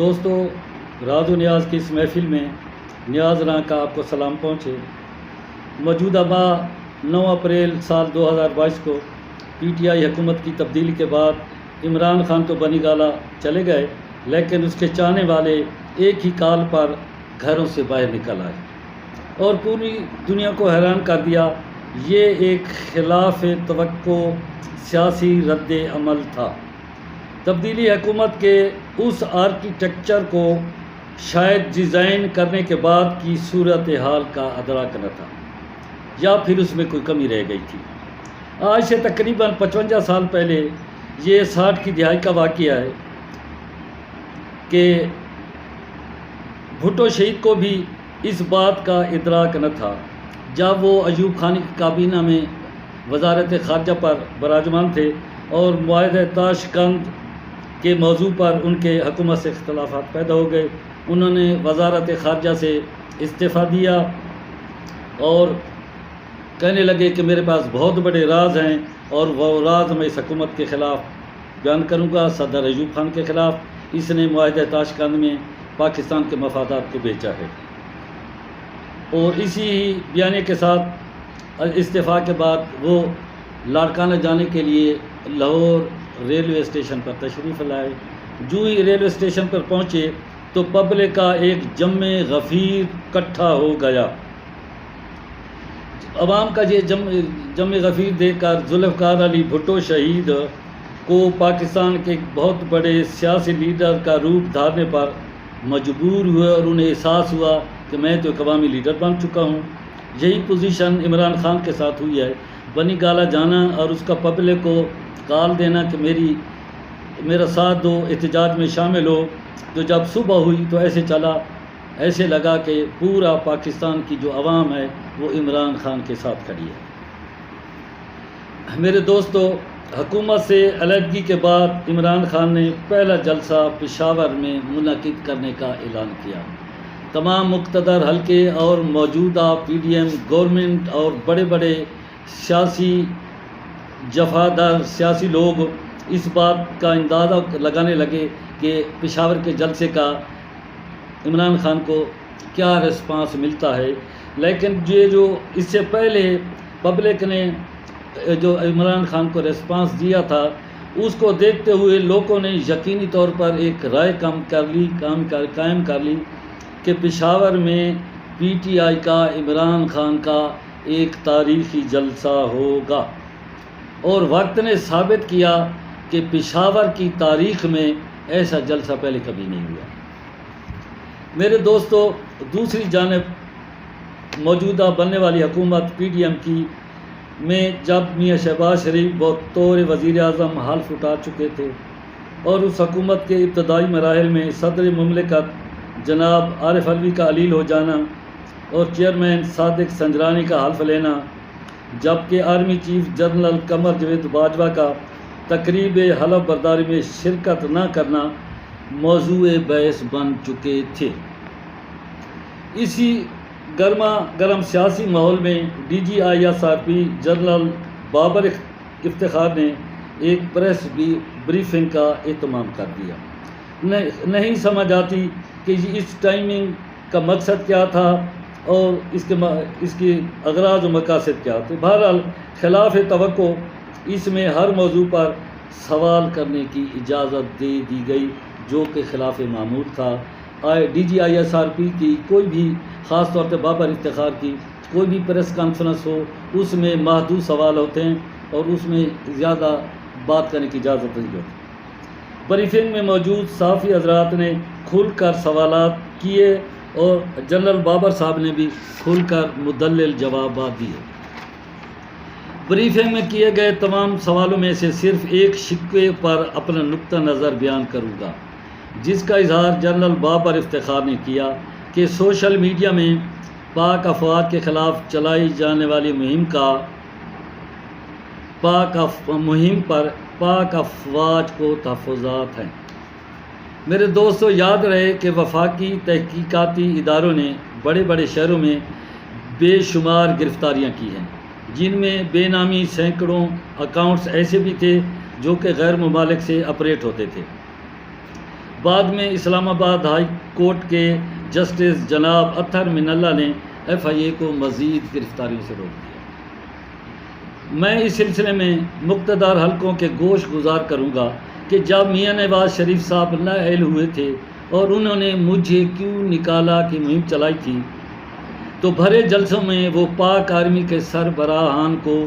دوستو، راز و نیاز کی اس محفل میں نیاز راں کا آپ کو سلام پہنچے۔ موجودہ ماہ 9 اپریل سال 2022 کو پی ٹی آئی حکومت کی تبدیلی کے بعد عمران خان تو بنی گالہ چلے گئے، لیکن اس کے چاہنے والے ایک ہی کال پر گھروں سے باہر نکل آئے اور پوری دنیا کو حیران کر دیا۔ یہ ایک خلاف توقع سیاسی رد عمل تھا۔ تبدیلی حکومت کے اس آرکیٹیکچر کو شاید ڈیزائن کرنے کے بعد کی صورتحال کا ادراک نہ تھا، یا پھر اس میں کوئی کمی رہ گئی تھی۔ آج سے تقریباً 55 سال پہلے، یہ 60 کی دہائی کا واقعہ ہے کہ بھٹو شہید کو بھی اس بات کا ادراک نہ تھا جب وہ ایوب خان کی کابینہ میں وزارت خارجہ پر براجمان تھے اور معاہدہ تاشقند کے موضوع پر ان کے حکومت سے اختلافات پیدا ہو گئے۔ انہوں نے وزارت خارجہ سے استعفیٰ دیا اور کہنے لگے کہ میرے پاس بہت بڑے راز ہیں اور وہ راز میں اس حکومت کے خلاف بیان کروں گا، صدر ایوب خان کے خلاف۔ اس نے معاہدہ تاشقند میں پاکستان کے مفادات کو بیچا ہے، اور اسی بیانے کے ساتھ استعفیٰ کے بعد وہ لاڑکانہ جانے کے لیے لاہور ریلوے اسٹیشن پر تشریف لائے۔ جو ہی ریلوے اسٹیشن پر پہنچے تو پبلک کا ایک جم غفیر اکٹھا ہو گیا۔ عوام کا یہ جم غفیر دیکھ کر ذوالفقار علی بھٹو شہید کو پاکستان کے ایک بہت بڑے سیاسی لیڈر کا روپ دھارنے پر مجبور ہوئے، اور انہیں احساس ہوا کہ میں تو ایک عوامی لیڈر بن چکا ہوں۔ یہی پوزیشن عمران خان کے ساتھ ہوئی ہے۔ بنی گالہ جانا اور اس کا پبلک کو کال دینا کہ میرا ساتھ دو، احتجاج میں شامل ہو، تو جب صبح ہوئی تو ایسے لگا کہ پورا پاکستان کی جو عوام ہے وہ عمران خان کے ساتھ کھڑی ہے۔ میرے دوستو، حکومت سے علیحدگی کے بعد عمران خان نے پہلا جلسہ پشاور میں منعقد کرنے کا اعلان کیا۔ تمام مقتدر حلقے اور موجودہ پی ڈی ایم گورنمنٹ اور بڑے بڑے سیاسی جفادار سیاسی لوگ اس بات کا اندازہ لگانے لگے کہ پشاور کے جلسے کا عمران خان کو کیا رسپانس ملتا ہے۔ لیکن یہ جو اس سے پہلے پبلک نے جو عمران خان کو رسپانس دیا تھا، اس کو دیکھتے ہوئے لوگوں نے یقینی طور پر ایک رائے قائم کر لی کہ پشاور میں پی ٹی آئی کا عمران خان کا ایک تاریخی جلسہ ہوگا، اور وقت نے ثابت کیا کہ پشاور کی تاریخ میں ایسا جلسہ پہلے کبھی نہیں ہوا۔ میرے دوستو، دوسری جانب موجودہ بننے والی حکومت پی ڈی ایم کی میں جب میاں شہباز شریف بطور وزیر اعظم حلف اٹھا چکے تھے، اور اس حکومت کے ابتدائی مراحل میں صدر مملکت جناب عارف علوی کا علیل ہو جانا اور چیئرمین صادق سنجرانی کا حلف لینا، جبکہ army chief general Qamar Javed Bajwa کا تقریب حلف برداری میں شرکت نہ کرنا موضوع بحث بن چکے تھے۔ اسی گرما گرم سیاسی ماحول میں D G I S R P general Babar Iftikhar نے ایک پریس بریفنگ کا اہتمام کر دیا۔ نہیں سمجھ آتی کہ اس ٹائمنگ کا مقصد کیا تھا اور اس کی اغراض و مقاصد کیا تھے۔ بہرحال خلاف توقع اس میں ہر موضوع پر سوال کرنے کی اجازت دے دی گئی، جو کہ خلاف معمول تھا۔ D G I S R P کی کوئی بھی، خاص طور پہ بابر افتخار کی کوئی بھی پریس کانفرنس ہو، اس میں محدود سوال ہوتے ہیں اور اس میں زیادہ بات کرنے کی اجازت نہیں ہوتی۔ بریفنگ میں موجود صحافی حضرات نے کھل کر سوالات کیے اور جنرل بابر صاحب نے بھی کھل کر مدلل جوابات دیے۔ بریفنگ میں کیے گئے تمام سوالوں میں سے صرف ایک شقے پر اپنا نقطہ نظر بیان کروں گا، جس کا اظہار جنرل بابر افتخار نے کیا کہ سوشل میڈیا میں پاک افواج کے خلاف چلائی جانے والی مہم پر پاک افواج کو تحفظات ہیں۔ میرے دوستو، یاد رہے کہ وفاقی تحقیقاتی اداروں نے بڑے بڑے شہروں میں بے شمار گرفتاریاں کی ہیں، جن میں بے نامی سینکڑوں اکاؤنٹس ایسے بھی تھے جو کہ غیر ممالک سے آپریٹ ہوتے تھے۔ بعد میں اسلام آباد ہائی کورٹ کے جسٹس جناب اطہر من اللہ نے FIA کو مزید گرفتاریوں سے روک دیا۔ میں اس سلسلے میں مقتدر حلقوں کے گوش گزار کروں گا کہ جب میاں نواز شریف صاحب نااہل ہوئے تھے اور انہوں نے مجھے کیوں نکالا کی مہم چلائی تھی، تو بھرے جلسوں میں وہ پاک آرمی کے سربراہان کو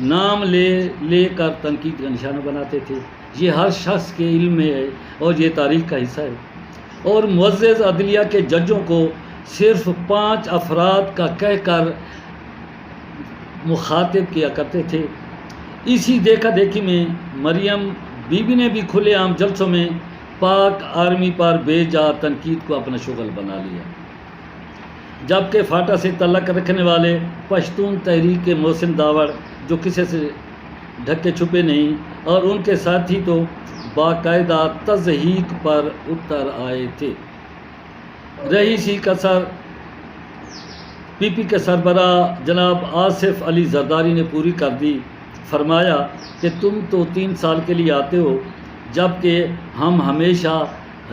نام لے کر تنقید کا نشانہ بناتے تھے۔ یہ ہر شخص کے علم میں ہے اور یہ تاریخ کا حصہ ہے، اور معزز عدلیہ کے ججوں کو صرف 5 افراد کا کہہ کر مخاطب کیا کرتے تھے۔ اسی دیکھا دیکھی میں مریم بی بی نے بھی کھلے عام جلسوں میں پاک آرمی پر بے جا تنقید کو اپنا شغل بنا لیا، جبکہ فاٹا سے تعلق رکھنے والے پشتون تحریک کے محسن داوڑ جو کسی سے ڈھکے چھپے نہیں، اور ان کے ساتھی تو باقاعدہ تضحیک پر اتر آئے تھے۔ رہی سی کسر PP کے سربراہ جناب آصف علی زرداری نے پوری کر دی۔ فرمایا کہ تم تو 3 سال کے لیے آتے ہو، جبکہ ہم ہمیشہ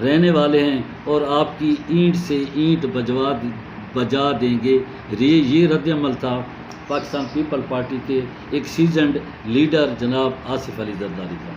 رہنے والے ہیں اور آپ کی اینٹ سے اینٹ بجا دیں گے۔ یہ رد عمل تھا پاکستان پیپل پارٹی کے ایک سیزنڈ لیڈر جناب آصف علی زرداری کا۔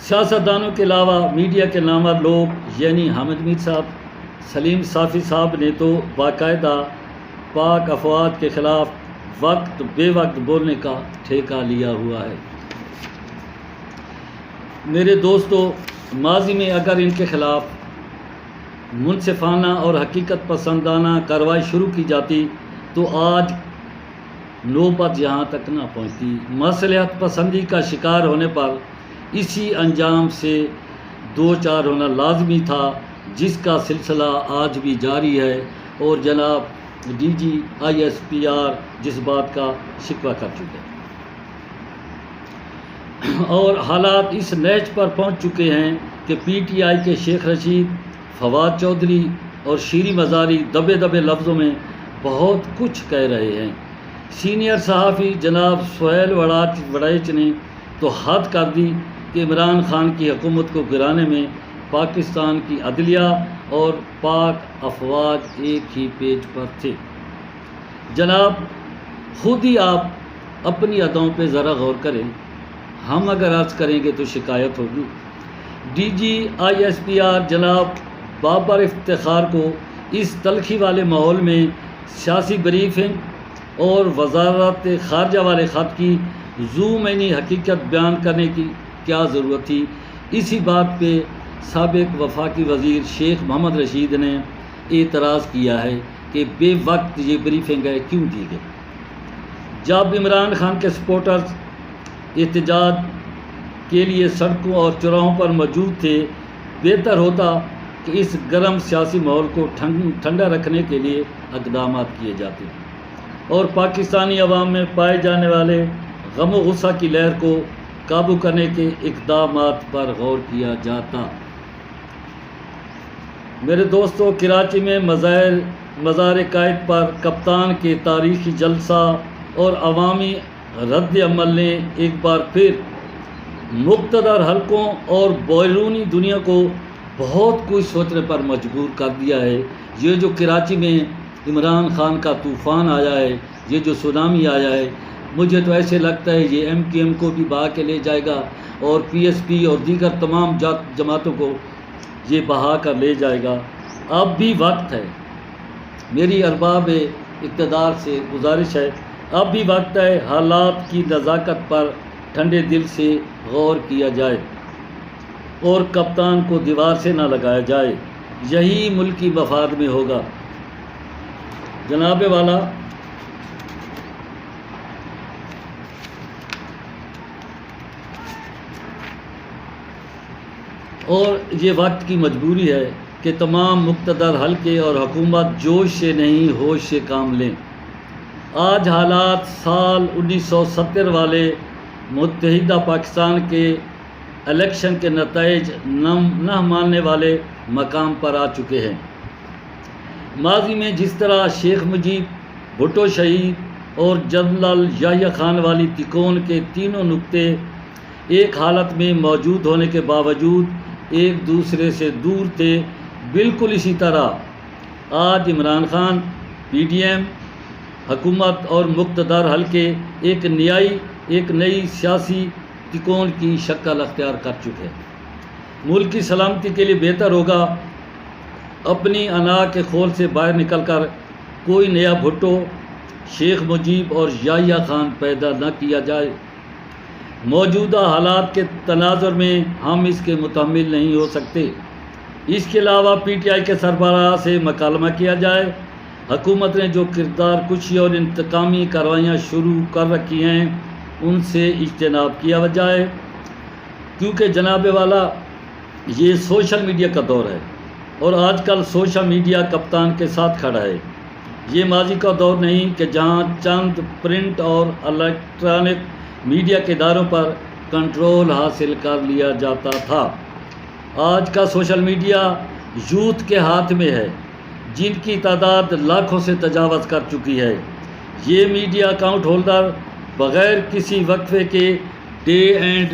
سیاستدانوں کے علاوہ میڈیا کے نامور لوگ یعنی حامد میر صاحب، سلیم صافی صاحب نے تو باقاعدہ پاک افواج کے خلاف وقت بے وقت بولنے کا ٹھیکہ لیا ہوا ہے۔ میرے دوستو، ماضی میں اگر ان کے خلاف منصفانہ اور حقیقت پسندانہ کارروائی شروع کی جاتی تو آج نوبت یہاں تک نہ پہنچتی۔ مصلحت پسندی کا شکار ہونے پر اسی انجام سے دوچار ہونا لازمی تھا، جس کا سلسلہ آج بھی جاری ہے، اور جناب DG ISPR جس بات کا شکوہ کر چکے ہیں، اور حالات اس نیچ پر پہنچ چکے ہیں کہ PTI کے شیخ رشید، فواد چودھری اور شیری مزاری دبے لفظوں میں بہت کچھ کہہ رہے ہیں۔ سینئر صحافی جناب سہیل وڑائچ نے تو حد کر دی کہ عمران خان کی حکومت کو گرانے میں پاکستان کی عدلیہ اور پاک افواج ایک ہی پیج پر تھے۔ جناب، خود ہی آپ اپنی اداؤں پہ ذرا غور کریں، ہم اگر عرض کریں گے تو شکایت ہوگی۔ DG ISPR جناب بابر افتخار کو اس تلخی والے ماحول میں سیاسی بریفنگ اور وزارت خارجہ والے خط کی ذو-معنی حقیقت بیان کرنے کی کیا ضرورت تھی؟ اسی بات پہ سابق وفاقی وزیر شیخ محمد رشید نے اعتراض کیا ہے کہ بے وقت یہ بریفنگ کیوں دی گئی؟ جب عمران خان کے سپورٹرز احتجاج کے لیے سڑکوں اور چوراہوں پر موجود تھے، بہتر ہوتا کہ اس گرم سیاسی ماحول کو ٹھنڈا رکھنے کے لیے اقدامات کیے جاتے اور پاکستانی عوام میں پائے جانے والے غم و غصہ کی لہر کو قابو کرنے کے اقدامات پر غور کیا جاتا۔ میرے دوستو، کراچی میں مزار قائد پر کپتان کے تاریخی جلسہ اور عوامی رد عمل نے ایک بار پھر مقتدر حلقوں اور بیرونی دنیا کو بہت کچھ سوچنے پر مجبور کر دیا ہے۔ یہ جو کراچی میں عمران خان کا طوفان آیا ہے، یہ جو سونامی آیا ہے، مجھے تو ایسے لگتا ہے یہ MKM کو بھی بہا کے لے جائے گا اور PSP اور دیگر تمام جماعتوں کو یہ بہا کر لے جائے گا۔ اب بھی وقت ہے، میری ارباب اقتدار سے گزارش ہے، اب بھی وقت ہے حالات کی نزاکت پر ٹھنڈے دل سے غور کیا جائے اور کپتان کو دیوار سے نہ لگایا جائے، یہی ملکی مفاد میں ہوگا۔ جناب والا، اور یہ وقت کی مجبوری ہے کہ تمام مقتدر حلقے اور حکومت جوش سے نہیں ہوش سے کام لیں۔ آج حالات سال 1970 والے متحدہ پاکستان کے الیکشن کے نتائج نہ ماننے والے مقام پر آ چکے ہیں۔ ماضی میں جس طرح شیخ مجیب، بھٹو شہید اور جنرل یحییٰ خان والی تکون کے تینوں نقطے ایک حالت میں موجود ہونے کے باوجود ایک دوسرے سے دور تھے، بالکل اسی طرح آج Imran Khan P D M حکومت اور مقتدر حلقے ایک نئی سیاسی تکون کی شکل اختیار کر چکے ہیں۔ ملک کی سلامتی کے لیے بہتر ہوگا اپنی انا کے خول سے باہر نکل کر کوئی نیا بھٹو، شیخ مجیب اور یحییٰ خان پیدا نہ کیا جائے۔ موجودہ حالات کے تناظر میں ہم اس کے متحمل نہیں ہو سکتے۔ اس کے علاوہ پی ٹی آئی کے سربراہ سے مکالمہ کیا جائے، حکومت نے جو کردار کشی اور انتقامی کارروائیاں شروع کر رکھی ہیں ان سے اجتناب کیا جائے، کیونکہ جناب والا یہ سوشل میڈیا کا دور ہے اور آج کل سوشل میڈیا کپتان کے ساتھ کھڑا ہے۔ یہ ماضی کا دور نہیں کہ جہاں چند پرنٹ اور الیکٹرانک میڈیا کے اداروں پر کنٹرول حاصل کر لیا جاتا تھا۔ آج کا سوشل میڈیا یوتھ کے ہاتھ میں ہے، جن کی تعداد لاکھوں سے تجاوز کر چکی ہے۔ یہ میڈیا اکاؤنٹ ہولڈر بغیر کسی وقفے کے ڈے اینڈ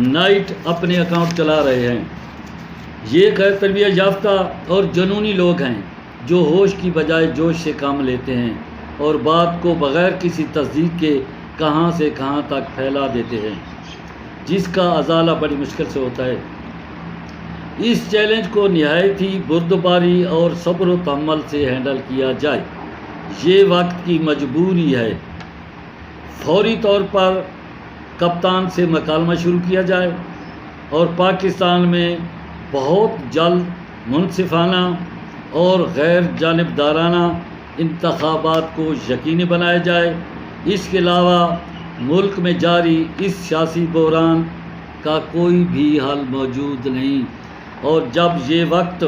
نائٹ اپنے اکاؤنٹ چلا رہے ہیں۔ یہ غیر تربیت یافتہ اور جنونی لوگ ہیں جو ہوش کی بجائے جوش سے کام لیتے ہیں اور بات کو بغیر کسی تصدیق کے کہاں سے کہاں تک پھیلا دیتے ہیں، جس کا ازالہ بڑی مشکل سے ہوتا ہے۔ اس چیلنج کو نہایت ہی بردباری اور صبر و تحمل سے ہینڈل کیا جائے۔ یہ وقت کی مجبوری ہے۔ فوری طور پر کپتان سے مکالمہ شروع کیا جائے اور پاکستان میں بہت جلد منصفانہ اور غیر جانبدارانہ انتخابات کو یقینی بنایا جائے۔ اس کے علاوہ ملک میں جاری اس سیاسی بحران کا کوئی بھی حل موجود نہیں، اور جب یہ وقت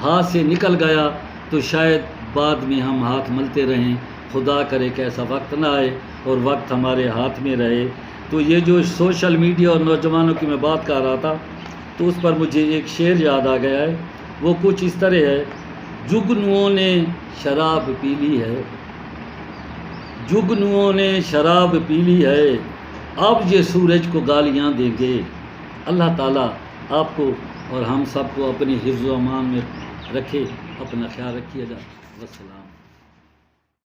ہاتھ سے نکل گیا تو شاید بعد میں ہم ہاتھ ملتے رہیں۔ خدا کرے کہ ایسا وقت نہ آئے اور وقت ہمارے ہاتھ میں رہے۔ تو یہ جو سوشل میڈیا اور نوجوانوں کی میں بات کر رہا تھا تو اس پر مجھے ایک شعر یاد آ گیا ہے، وہ کچھ اس طرح ہے: جگنوؤں نے شراب پی لی ہے، جگنوؤں نے شراب پی لی ہے، اب یہ سورج کو گالیاں دیں گے۔ اللہ تعالیٰ آپ کو اور ہم سب کو اپنی حفظ و امان میں رکھے۔ اپنا خیال رکھیے گا۔ والسلام۔